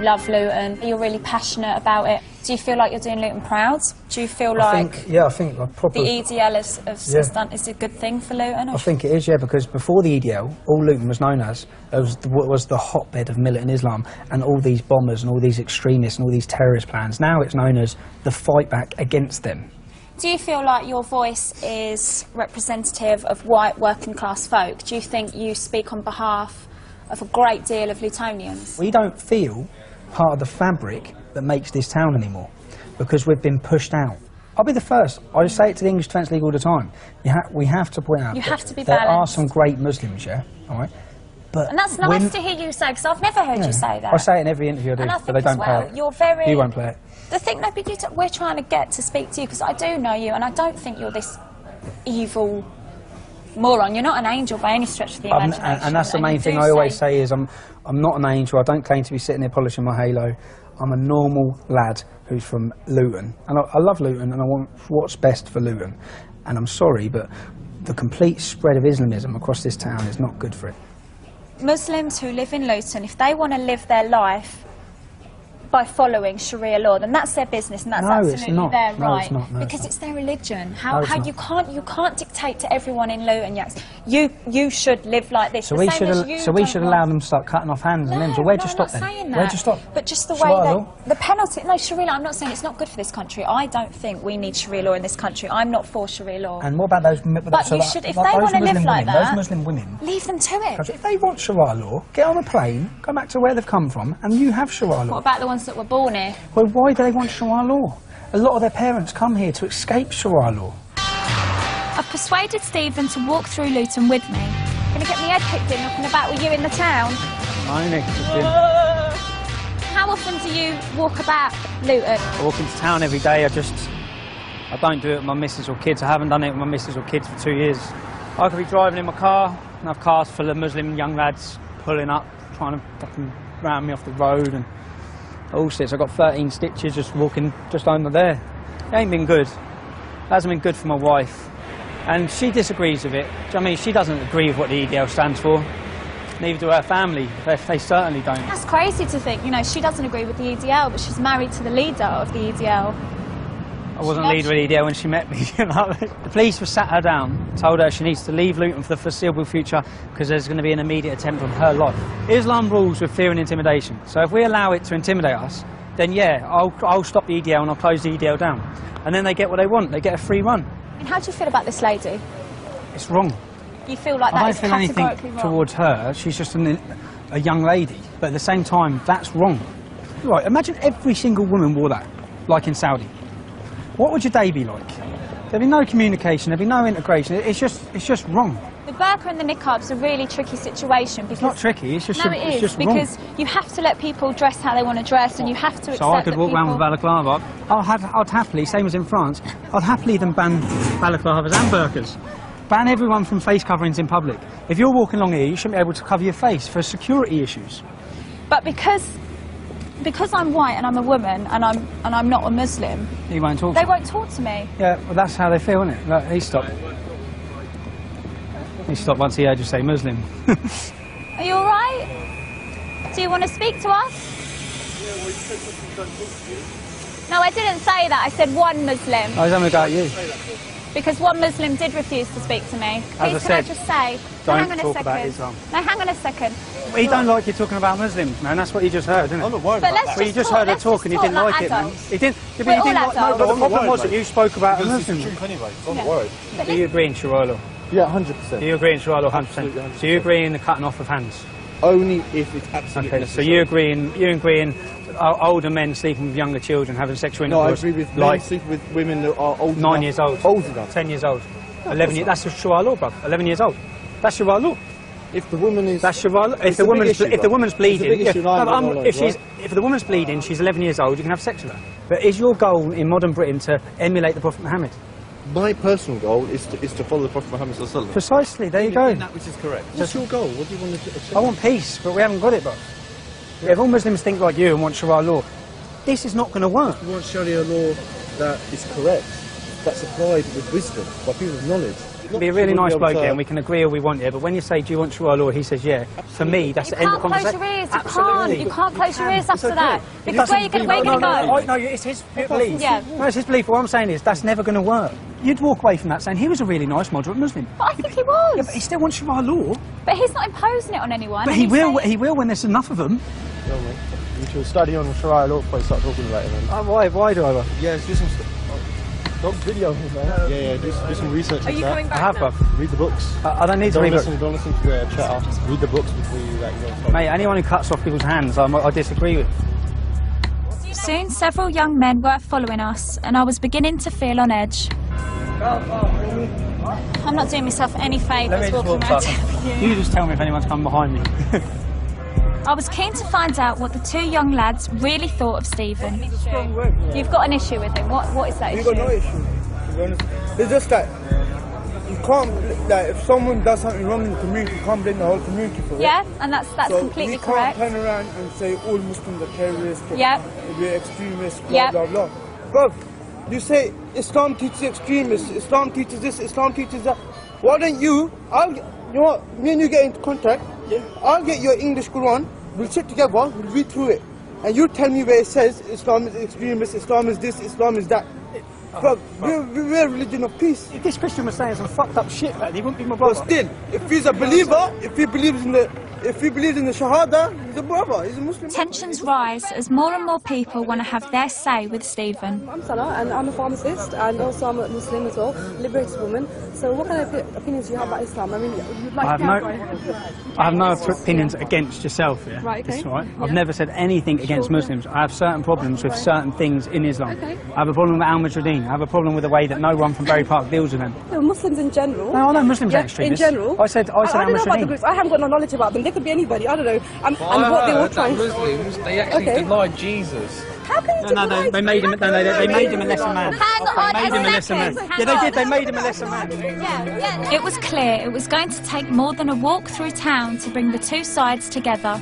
You love Luton, you're really passionate about it. Do you feel like you're doing Luton proud? Do you feel like I think probably the EDL has done is a good thing for Luton? I think it is, yeah, because before the EDL, all Luton was known as was the hotbed of militant Islam and all these bombers and all these extremists and all these terrorist plans. Now it's known as the fight back against them. Do you feel like your voice is representative of white working class folk? Do you think you speak on behalf of a great deal of Lutonians? We don't feel part of the fabric that makes this town anymore because we've been pushed out. I'll be the first. I just say it to the English Defence League all the time. We have to point out you have to be there balanced. are some great Muslims, yeah, all right? But and that's nice to hear you say, because I've never heard you say that. I say it in every interview I do, but they don't play it. You're very... You won't play it. The thing, no, but we're trying to get to speak to you, because I do know you, and I don't think you're this evil moron. You're not an angel by any stretch of the imagination. And that's the main thing I always say is I'm not an angel. I don't claim to be sitting there polishing my halo. I'm a normal lad who's from Luton. And I love Luton, and I want what's best for Luton. And I'm sorry, but the complete spread of Islamism across this town is not good for it. Muslims who live in Luton, if they want to live their life by following Sharia law, then that's their business, and that's absolutely their right. Because it's their religion. How you can't dictate to everyone in Luton, yes, you should live like this. So we should allow them to start cutting off hands and limbs. Or where'd you stop then? Where'd you stop? But just the way that the penalty. No, Sharia law. I'm not saying it's not good for this country. I don't think we need Sharia law in this country. I'm not for Sharia law. And what about those? But you should, if they want to live like that, those Muslim women, leave them to it. If they want Sharia law, get on a plane, go back to where they've come from, and you have Sharia law. What about the ones that were born here? Well, why do they want Sharia law? A lot of their parents come here to escape Sharia law. I've persuaded Stephen to walk through Luton with me. Gonna get my head kicked in knocking about with you in the town? How often do you walk about Luton? I walk into town every day. I don't do it with my missus or kids. I haven't done it with my missus or kids for 2 years. I could be driving in my car and have cars full of Muslim young lads pulling up, trying to fucking round me off the road and all sorts. I've got 13 stitches just walking just under there. It ain't been good. It hasn't been good for my wife. And she disagrees with it. Do you know what I mean? She doesn't agree with what the EDL stands for. Neither do her family. They certainly don't. That's crazy to think, you know, she doesn't agree with the EDL, but she's married to the leader of the EDL. I wasn't leader of the EDL when she met me. You know? The police were sat her down, told her she needs to leave Luton for the foreseeable future because there's going to be an immediate attempt on her life. Islam rules with fear and intimidation. So if we allow it to intimidate us, then yeah, I'll stop the EDL and I'll close the EDL down. And then they get what they want. They get a free run. And how do you feel about this lady? It's wrong. You feel like that is categorically wrong? I don't feel anything towards her. She's just a young lady. But at the same time, that's wrong. Right, imagine every single woman wore that, like in Saudi. What would your day be like? There'd be no communication, there'd be no integration. It's just wrong. The burqa and the niqab's a really tricky situation because... It's not tricky, it's just no, it is, because you have to let people dress how they want to dress and you have to accept So I could walk around people... with balaclava. I'd happily, same as in France, I'd happily then ban balaclavas and burqas. Ban everyone from face coverings in public. If you're walking along here, you shouldn't be able to cover your face for security issues. But because I'm white and I'm a woman and I'm not a Muslim, they won't talk to me. Yeah, well that's how they feel, isn't it? Look, he stopped. He stopped once he heard you say Muslim. Are you alright? Do you want to speak to us? Yeah, well you said something don't talk to you. No, I didn't say that. I said one Muslim. I was having a go at you. Because one Muslim did refuse to speak to me. Please, can I just say... Don't talk about Islam. No, hang on a second. Well, you don't like you talking about Muslims, man. That's what you just heard, isn't it? I'm not worried about that. Well, you just heard her talk and you didn't like it, man. He didn't. We're all adults. No, but the problem was that you spoke about a Muslim. Anyway, I'm not worried. Do you agree in Sharia law? Yeah, 100%. Do you agree in Sharia law? 100%. So you agree in the cutting off of hands? Only if it's absolutely necessary. So you agree in older men sleeping with younger children, having sexual intercourse? No, I agree with men sleeping with women that are old 9 years old. Old enough. 10 years old. 11 years. That's Sharia law, bruv. 11 years old. That's Sharia law. If the woman is... That's Sharia law. If the woman's bleeding... If the woman's bleeding, she's 11 years old, you can have sex with her. But is your goal in modern Britain to emulate the Prophet Muhammad? My personal goal is to follow the Prophet Muhammad sallallahu alaihi wasallam. Precisely, there you go. That which is correct. What's your goal? What do you want to achieve? I want peace, but we haven't got it, bruv. Yeah. If all Muslims think like you and want Sharia law, this is not going to work. You want Sharia law that is correct, that's applied with wisdom, by people with knowledge. be a really nice bloke here and we can agree all we want here, but when you say, do you want Sharia law, he says, yeah. For me, that's the end of the conversation. You can't close your ears after that. Because where are you going to go? No, it's his belief. Yeah. No, it's his belief. What I'm saying is, that's never going to work. You'd walk away from that saying he was a really nice, moderate Muslim. But I think he was. Yeah, but he still wants Sharia law. But he's not imposing it on anyone. But he will when there's enough of them. No, mate. You should study on Sharia law before you start talking about it, man. Why do I? Yeah, do some don't video me, man. Yeah, do some research. Are you coming back? I have, bruv. Read the books. I don't need to read books. Don't listen to the chatter. Read the books before you start. Mate, anyone who cuts off people's hands, I disagree with. Soon, several young men were following us, and I was beginning to feel on edge. I'm not doing myself any favours walking around. You just tell me if anyone's come behind me. I was keen to find out what the two young lads really thought of Stephen. You've got an issue with him. What is that issue? You've got no issue, to be honest. It's just that you can't, like, if someone does something wrong in the community, you can't blame the whole community for it. Yeah, and that's completely correct. So we can't turn around and say all Muslims are terrorists, we're extremists, blah, blah, blah. Bro, you say Islam teaches extremists, Islam teaches this, Islam teaches that. Why don't you know what, me and you get into contact, I'll get your English Quran, we'll sit together, we'll read through it, and you tell me where it says Islam is extremist, Islam is this, Islam is that. Bro, we're a religion of peace. If this Christian was saying some fucked up shit, man, he wouldn't be my brother. But still, if he's a believer, if he believes in the Shahada, he's a brother, he's a Muslim. Tensions rise as more and more people want to have their say with Stephen. I'm Sana, and I'm a pharmacist, and also I'm a Muslim as well, liberated woman. So what kind of opinions do you have about Islam? I mean, you'd like I have no opinions against yourself, yeah? Right, okay. That's right. I've never said anything against Muslims. I have certain problems with certain things in Islam. Okay. I have a problem with Al-Mujahideen. I have a problem with the way that no one from Berry Park deals with them. No, Muslims in general. No, I know Muslims are extremists. In general. I said I don't know about the Al-Mujahideen. groups. I haven't got no knowledge about them. They could be anybody. I don't know. And what they were trying. Muslims, they actually denied Jesus. How can you deny? They made him. They made him a lesser man. Hang on, They made him a lesser man. Yeah, they did. They made him a lesser man. It was clear it was going to take more than a walk through town to bring the two sides together.